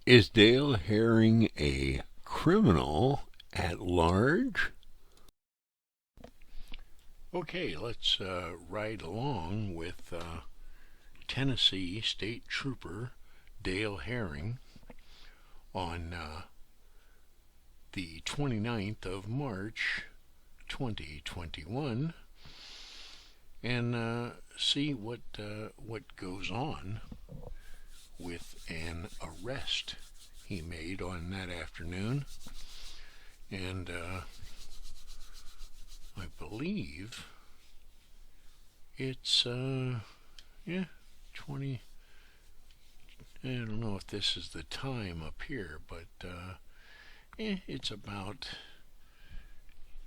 Is Dale Herring a criminal at large? Okay, let's ride along with Tennessee State Trooper Dale Herring on the 29th of March 2021 and see what goes on with an arrest he made on that afternoon. And I believe it's, yeah, 20. I don't know if this is the time up here, but it's about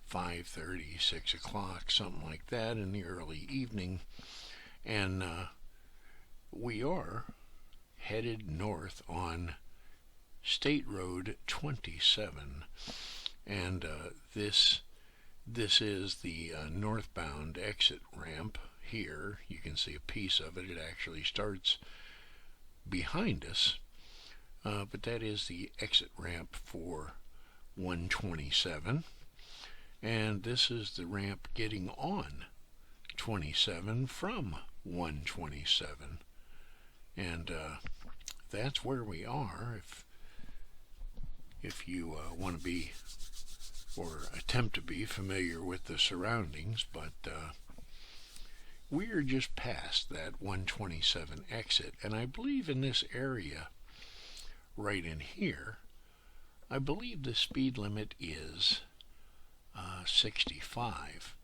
5:30, 6 o'clock, something like that in the early evening. And we are headed north on State Road 27. And this is the northbound exit ramp here. You can see a piece of it. It actually starts behind us, but that is the exit ramp for 127. And this is the ramp getting on 27 from 127. And that's where we are. If you want to be or attempt to be familiar with the surroundings, but we are just past that 127 exit, and I believe in this area right in here, I believe the speed limit is 65.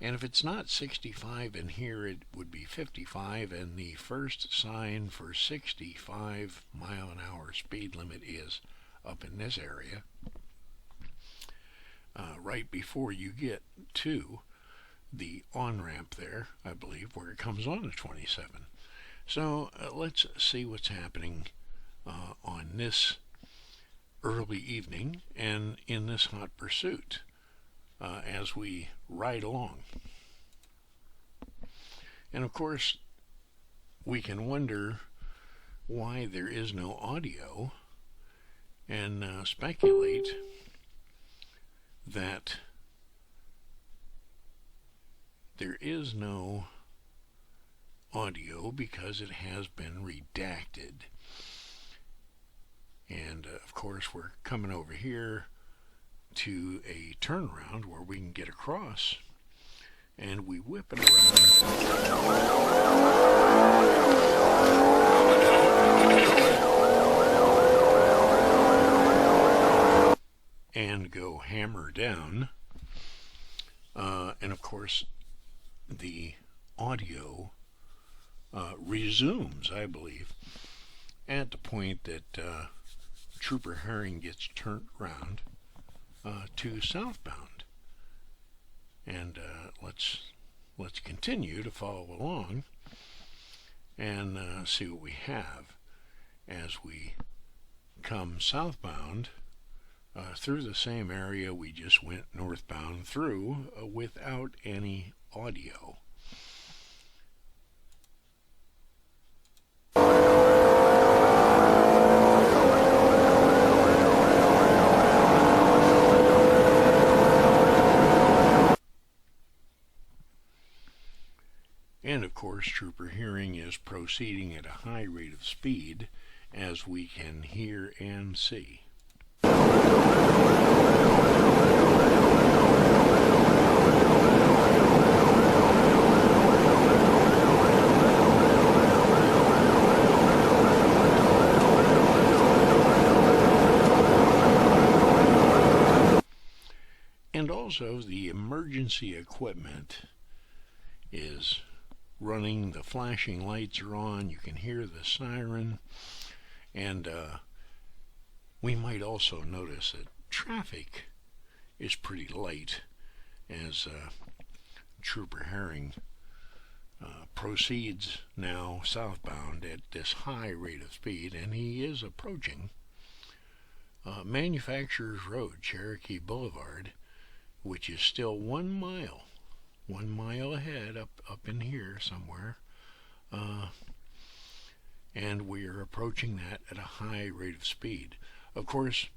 And if it's not 65 in here, it would be 55, and the first sign for 65 mile an hour speed limit is up in this area, right before you get to the on-ramp there, I believe, where it comes on to 27. So let's see what's happening on this early evening and in this hot pursuit as we ride along. And of course, we can wonder why there is no audio and speculate that there is no audio because it has been redacted. And of course, we're coming over here to a turnaround where we can get across, and we whip it around and go hammer down. And of course, the audio resumes, I believe, at the point that Trooper Herring gets turned around to southbound. And let's continue to follow along and see what we have as we come southbound through the same area we just went northbound through without any audio. And of course, Trooper Herring is proceeding at a high rate of speed, as we can hear and see. And also, the emergency equipment is running. The flashing lights are on. You can hear the siren. And we might also notice that traffic is pretty light as Trooper Herring proceeds now southbound at this high rate of speed, and he is approaching Manufacturers Road, Cherokee Boulevard, which is still 1 mile. 1 mile ahead, up in here somewhere. and we are approaching that at a high rate of speed. Of course,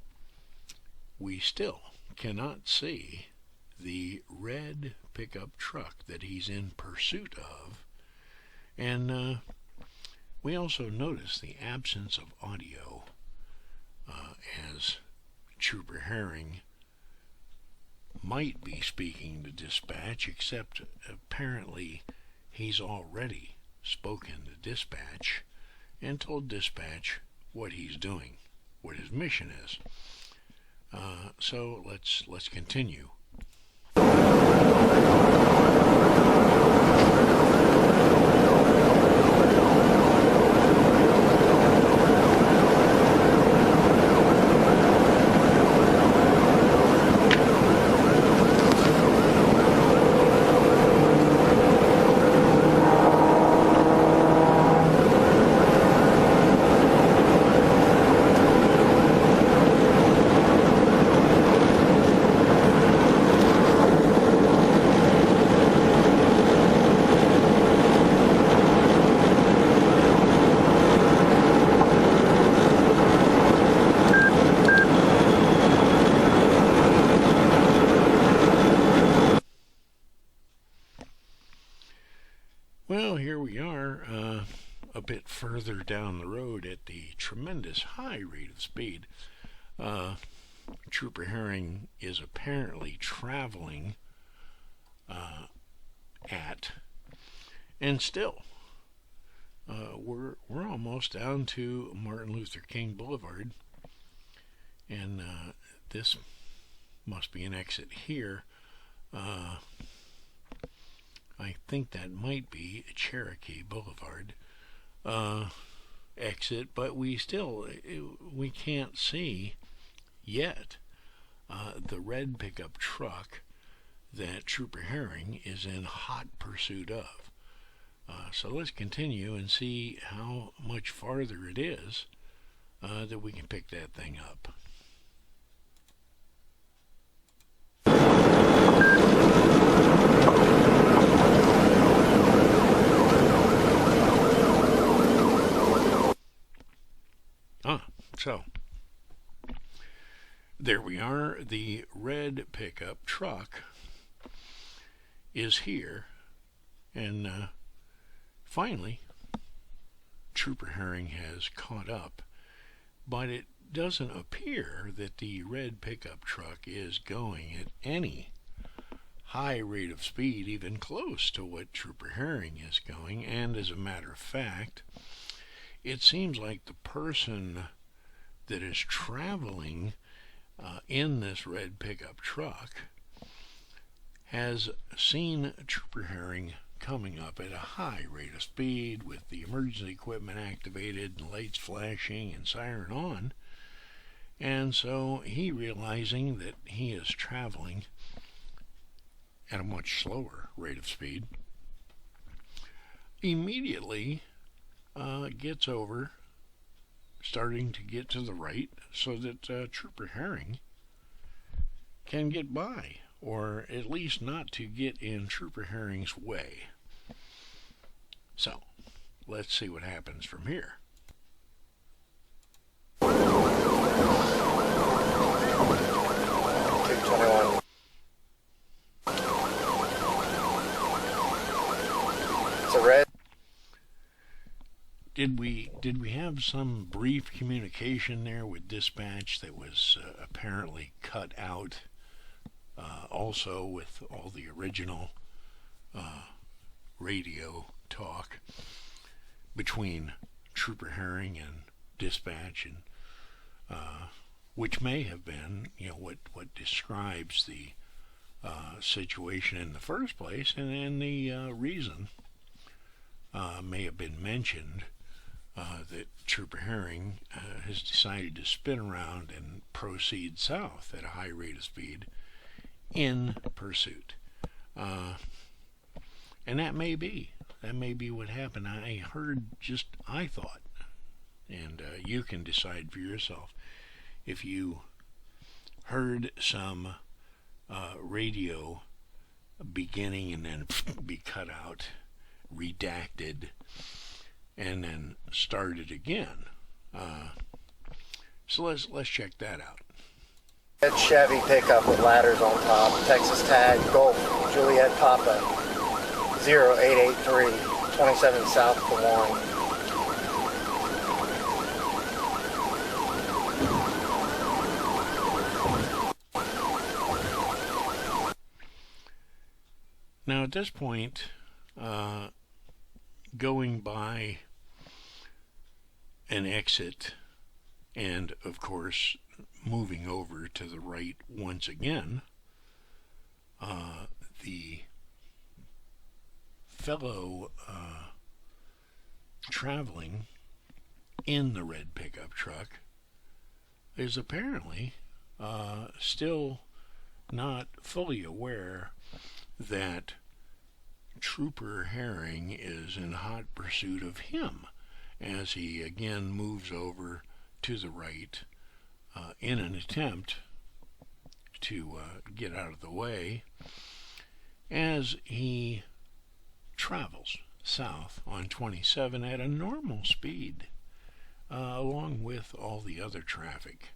we still cannot see the red pickup truck that he's in pursuit of, and we also notice the absence of audio as Trooper Herring might be speaking to dispatch, except apparently he's already spoken to dispatch and told dispatch what he's doing, what his mission is. So let's continue. Well, here we are, a bit further down the road at the tremendous high rate of speed. Trooper Herring is apparently traveling at, and still, we're almost down to Martin Luther King Boulevard, and this must be an exit here. I think that might be Cherokee Boulevard exit, but we can't see yet the red pickup truck that Trooper Herring is in hot pursuit of. So let's continue and see how much farther it is that we can pick that thing up. So, there we are. The red pickup truck is here, and finally, Trooper Herring has caught up, but it doesn't appear that the red pickup truck is going at any high rate of speed, even close to what Trooper Herring is going, and as a matter of fact, it seems like the person that is traveling in this red pickup truck has seen Trooper Herring coming up at a high rate of speed with the emergency equipment activated, lights flashing and siren on, and so he, realizing that he is traveling at a much slower rate of speed, immediately gets over, starting to get to the right so that Trooper Herring can get by, or at least not to get in Trooper Herring's way. So, let's see what happens from here. It's a red. Did we have some brief communication there with dispatch that was apparently cut out, also with all the original radio talk between Trooper Herring and dispatch, and which may have been, what describes the situation in the first place, and then the reason may have been mentioned that Trooper Herring has decided to spin around and proceed south at a high rate of speed in pursuit. And that may be what happened. I thought, and you can decide for yourself, if you heard some radio beginning and then be cut out, redacted, and then started again. So let's check that out. Red Chevy pickup with ladders on top. Texas tag, Golf, Juliet Papa, 0883, 27 South Des Moines. Now at this point, going by an exit and of course moving over to the right once again, the fellow traveling in the red pickup truck is apparently still not fully aware that Trooper Herring is in hot pursuit of him as he again moves over to the right in an attempt to get out of the way as he travels south on 27 at a normal speed along with all the other traffic.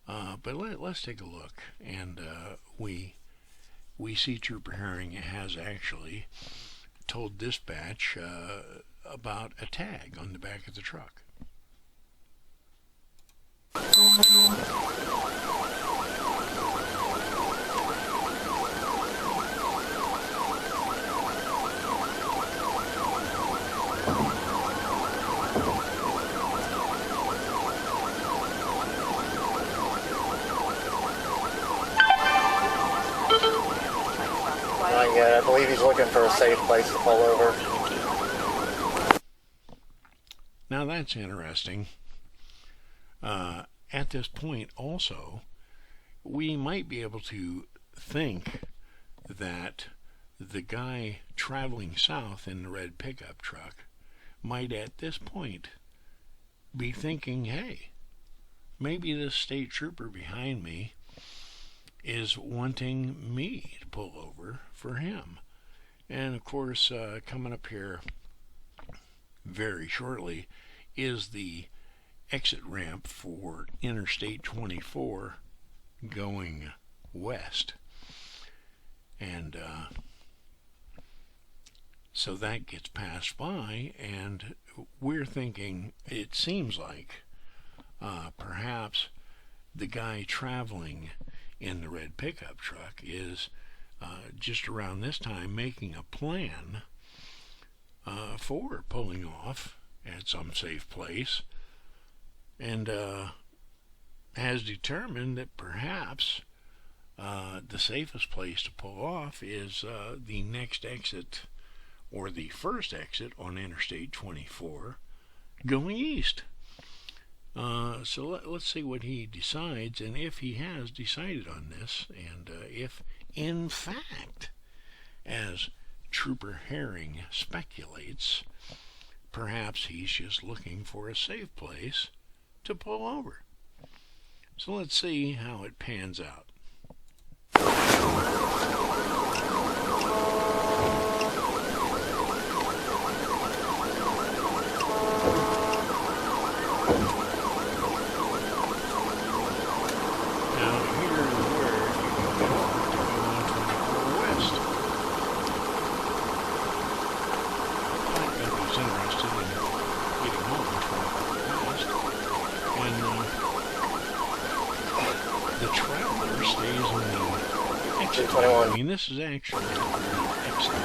But let's take a look, and we see Trooper Herring has actually told dispatch about a tag on the back of the truck. Not yet. I believe he's looking for a safe place to pull over. Now that's interesting. At this point also, we might be able to think that the guy traveling south in the red pickup truck might at this point be thinking, hey, maybe this state trooper behind me is wanting me to pull over for him. And of course, coming up here very shortly is the exit ramp for Interstate 24 going west. And so that gets passed by, and we're thinking it seems like perhaps the guy traveling in the red pickup truck is just around this time making a plan for pulling off at some safe place, and has determined that perhaps the safest place to pull off is the next exit, or the first exit on Interstate 24 going east. So let's see what he decides, and if he has decided on this, and if in fact, as Trooper Herring speculates, perhaps he's just looking for a safe place to pull over. So let's see how it pans out. I mean, this is actually excellent.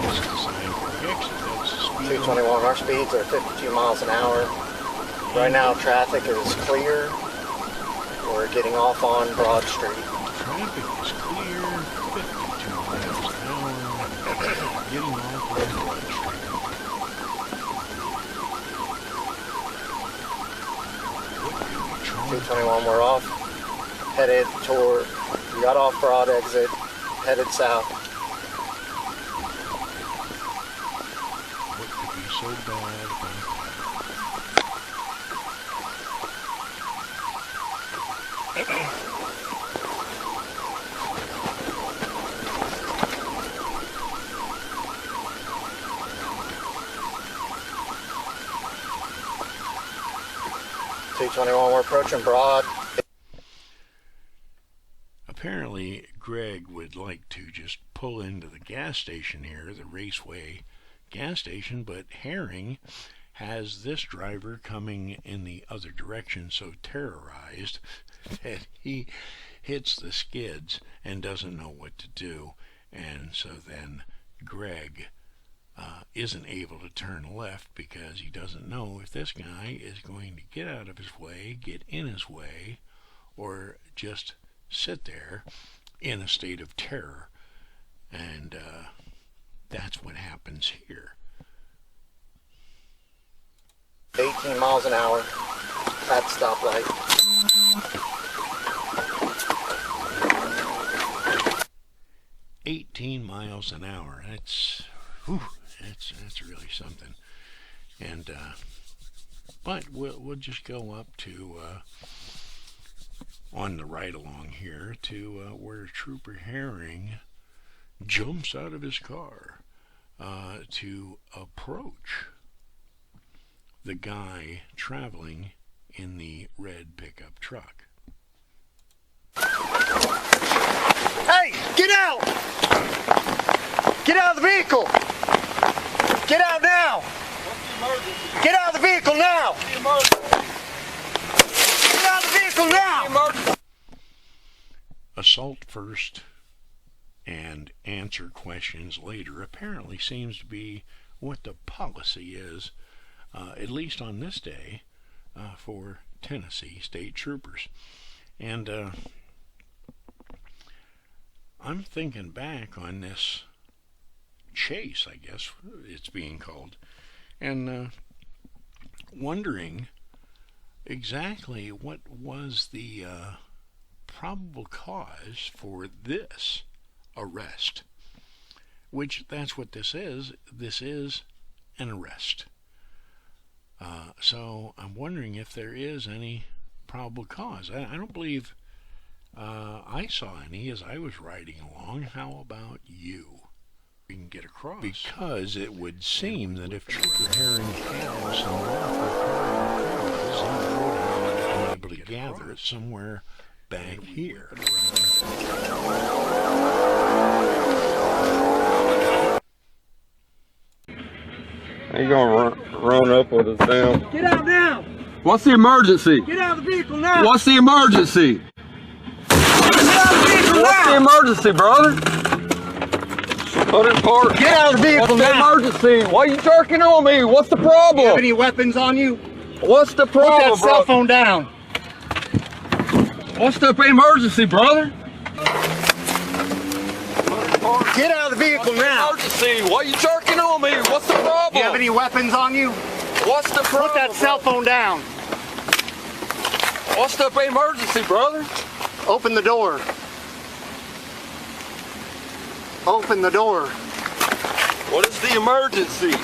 This is designed for the exit. That's the speed. 221, our speeds are 52 miles an hour. Right now, traffic is clear. We're getting off on Broad Street. Traffic is clear, 52 miles an hour, getting off on Broad Street. 221, we're off, headed toward, we got off Broad exit, headed south. What could be so bad about that? 221, we're approaching Broad. Apparently, Greg would like to just pull into the gas station here, the Raceway gas station, but Herring has this driver coming in the other direction so terrorized that he hits the skids and doesn't know what to do. And so then Greg isn't able to turn left because he doesn't know if this guy is going to get out of his way, get in his way, or just sit there in a state of terror. And that's what happens here. 18 miles an hour at the stoplight. miles an hour. That's really something. And but we'll just go up to on the ride along here to where Trooper Herring jumps out of his car to approach the guy traveling in the red pickup truck. Hey, get out! Get out of the vehicle! Get out now! Get out of the vehicle now! Get out of the vehicle now! Assault first and answer questions later apparently seems to be what the policy is, at least on this day, for Tennessee state troopers. And I'm thinking back on this chase, I guess it's being called, and wondering exactly what was the probable cause for this arrest, which that's what this is. This is an arrest. So I'm wondering if there is any probable cause. I don't believe I saw any as I was riding along. How about you? We can get across. Because it would seem that if Trooper Herring has some lawful cause, he would have been able to gather it somewhere back here. Ain't gonna run up with us now. Get out now! What's the emergency? Get out of the vehicle now! What's the emergency? Get out of the vehicle What's the now! emergency, brother? Put it in park. Get out of the vehicle What's the now! emergency? Why you jerking on me? What's the Do you have problem? any weapons on you? What's the Put problem, that cell bro? phone down. What's the emergency, brother? Get out of the vehicle now. Emergency. Why you jerking on me? What's the problem? Do you have any weapons on you? What's the problem? Put that cell phone down. What's the emergency, brother? Open the door. Open the door. What is the emergency?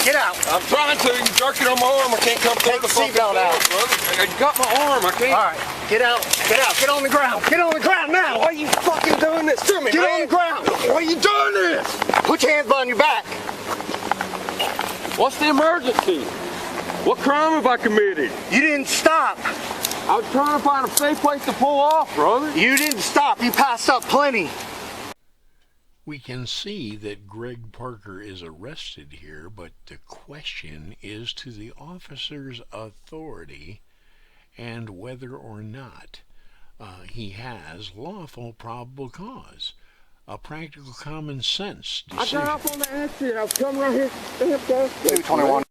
Get out. I'm trying to. You jerking on my arm. I can't come through Take the the fucking seatbelt door, out. brother. I got my arm. I can't. All right. Get out. Get out. Get on the ground. Get on the ground now. Why are you fucking doing this to me, Get man? on the ground. Why are you doing this? Put your hands behind your back. What's the emergency? What crime have I committed? You didn't stop. I was trying to find a safe place to pull off, brother. You didn't stop. You passed up plenty. We can see that Greg Parker is arrested here, but the question is to the officer's authority and whether or not he has lawful probable cause. A practical common sense decision. I got off on the accident. I was coming right here. 221.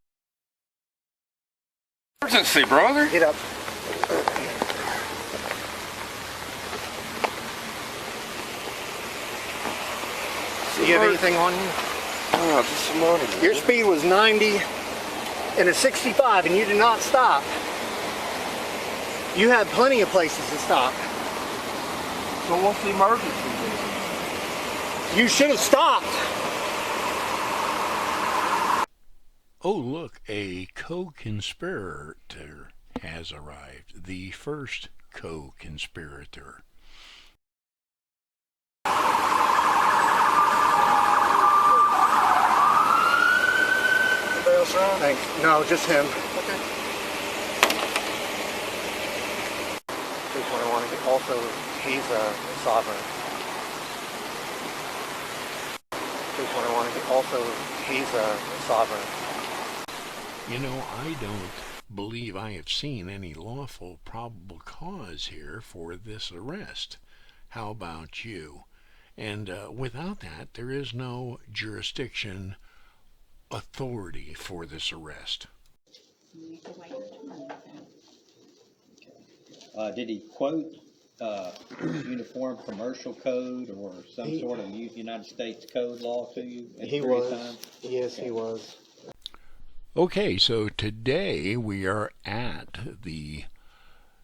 Emergency, brother. Get up. Do you have anything on you? Oh, just some money. Your speed was 90 and a 65, and you did not stop. You had plenty of places to stop. So what's the emergency? You should have stopped. Oh, look, a co-conspirator has arrived. The first co-conspirator. Anybody else around? No, just him. Okay. also, he's a sovereign. 221, also, he's a sovereign. You know, I don't believe I have seen any lawful probable cause here for this arrest. How about you? And without that, there is no jurisdiction authority for this arrest. Did he quote Uniform Commercial Code or some sort of United States code law to you at various times? Yes, he was. Okay, so today we are at the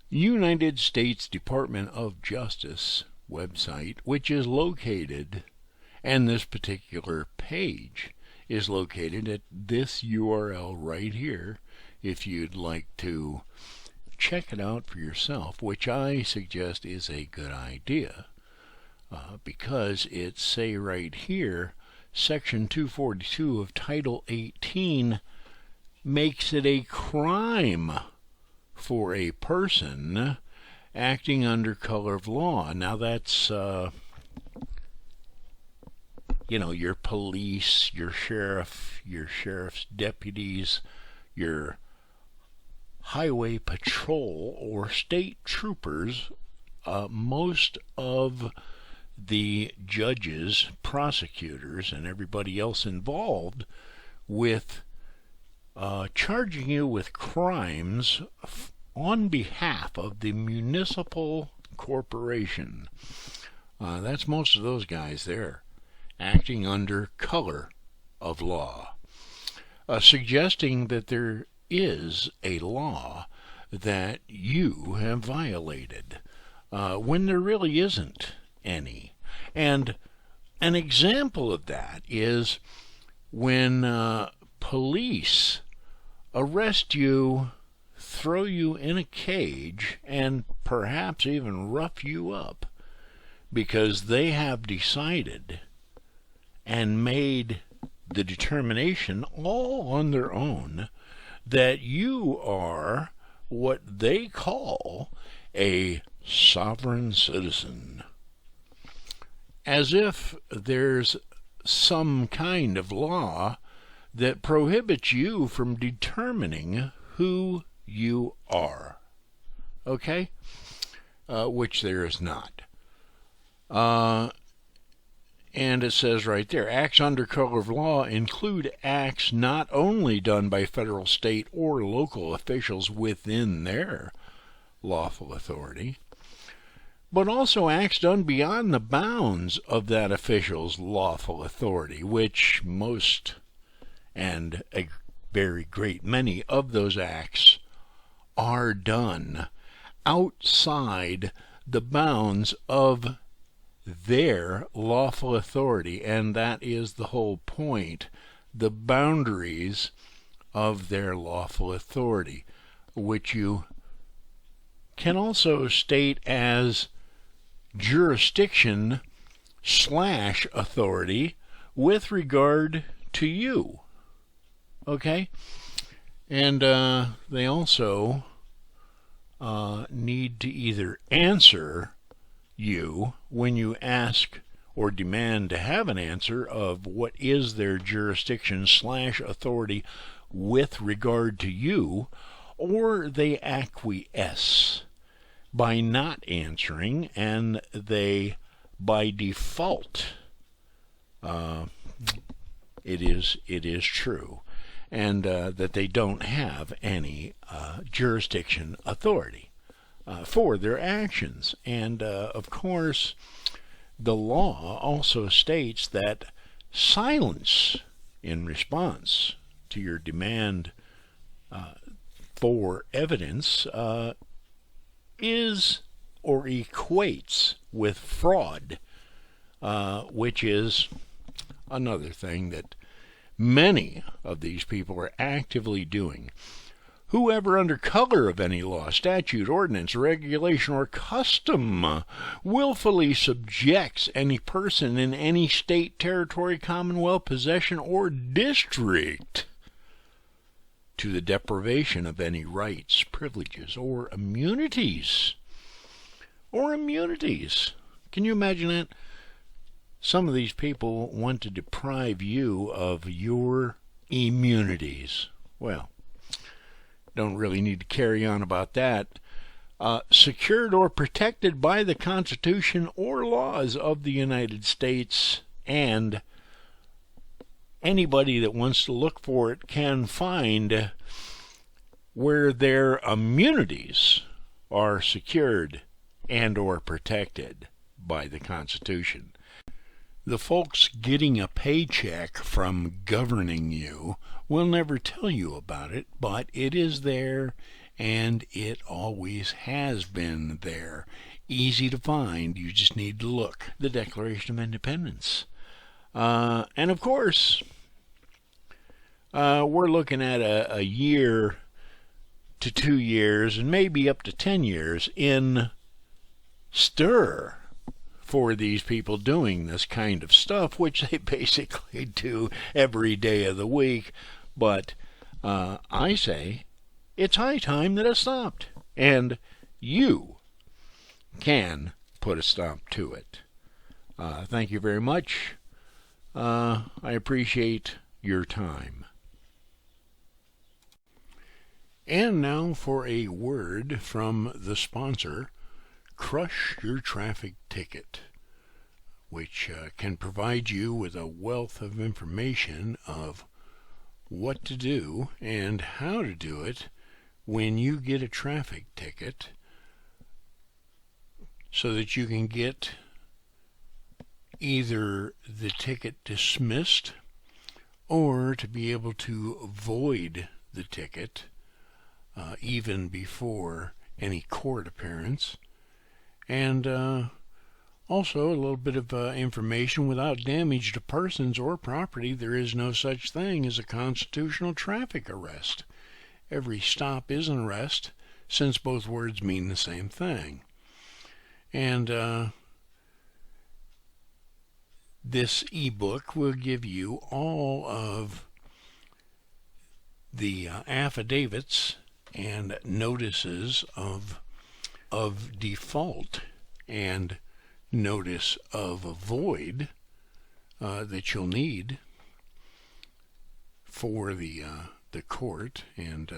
United States Department of Justice website, which is located, and this particular page is located at this URL right here, if you'd like to check it out for yourself, which I suggest is a good idea, because it say right here, Section 242 of Title 18 makes it a crime for a person acting under color of law. Now that's, your police, your sheriff, your sheriff's deputies, your highway patrol or state troopers, most of the judges, prosecutors, and everybody else involved with charging you with crimes on behalf of the municipal corporation. That's most of those guys there, acting under color of law, suggesting that there is a law that you have violated, when there really isn't any. And an example of that is when police arrest you, throw you in a cage, and perhaps even rough you up because they have decided and made the determination all on their own that you are what they call a sovereign citizen. As if there's some kind of law that prohibits you from determining who you are. Okay? Which there is not. And it says right there, acts under color of law include acts not only done by federal, state, or local officials within their lawful authority, but also acts done beyond the bounds of that official's lawful authority, which most and a very great many of those acts are done outside the bounds of their lawful authority, and that is the whole point, the boundaries of their lawful authority, which you can also state as jurisdiction / authority with regard to you. Okay? And they also need to either answer you when you ask or demand to have an answer of what is their jurisdiction / authority with regard to you, or they acquiesce by not answering, and they by default it is true, and that they don't have any jurisdiction authority for their actions. And of course, the law also states that silence in response to your demand for evidence is or equates with fraud, which is another thing that many of these people are actively doing. Whoever, under color of any law, statute, ordinance, regulation, or custom, willfully subjects any person in any state, territory, commonwealth, possession, or district to the deprivation of any rights, privileges, or immunities, or immunities. Can you imagine that? Some of these people want to deprive you of your immunities. Well, don't really need to carry on about that. Secured or protected by the Constitution or laws of the United States, and anybody that wants to look for it can find where their immunities are secured and or protected by the Constitution. The folks getting a paycheck from governing you will never tell you about it, but it is there, and it always has been there. Easy to find, you just need to look. The Declaration of Independence. And of course, we're looking at a year to 2 years, and maybe up to 10 years in stir for these people doing this kind of stuff, which they basically do every day of the week. But I say it's high time that it stopped, and you can put a stop to it. Thank you very much. I appreciate your time. And now for a word from the sponsor, Crush Your Traffic Ticket, which can provide you with a wealth of information of what to do and how to do it when you get a traffic ticket, so that you can get either the ticket dismissed or to be able to void the ticket even before any court appearance. And also a little bit of information: without damage to persons or property, there is no such thing as a constitutional traffic arrest. Every stop is an arrest, since both words mean the same thing. And this ebook will give you all of the affidavits and notices of default and notice of a void that you'll need for the court. And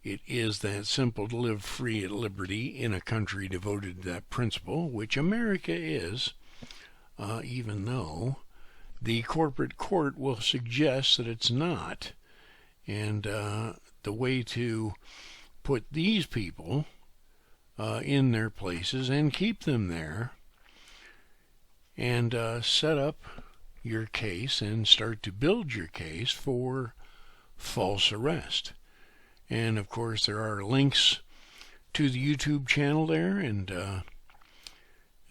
it is that simple to live free at liberty in a country devoted to that principle, which America is, even though the corporate court will suggest that it's not. And the way to put these people in their places and keep them there, and set up your case and start to build your case for false arrest. And of course there are links to the YouTube channel there, and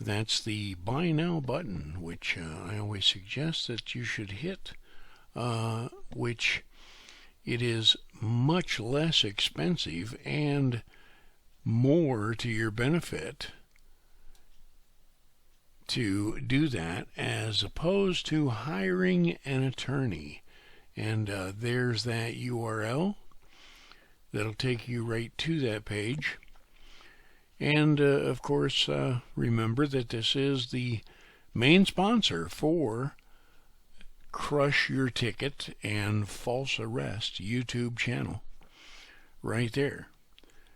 that's the Buy Now button, which I always suggest that you should hit, which it is much less expensive and more to your benefit to do that, as opposed to hiring an attorney. And there's that URL that'll take you right to that page. And of course, remember that this is the main sponsor for Crush Your Ticket and False Arrest YouTube channel right there.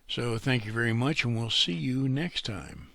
So thank you very much, and we'll see you next time.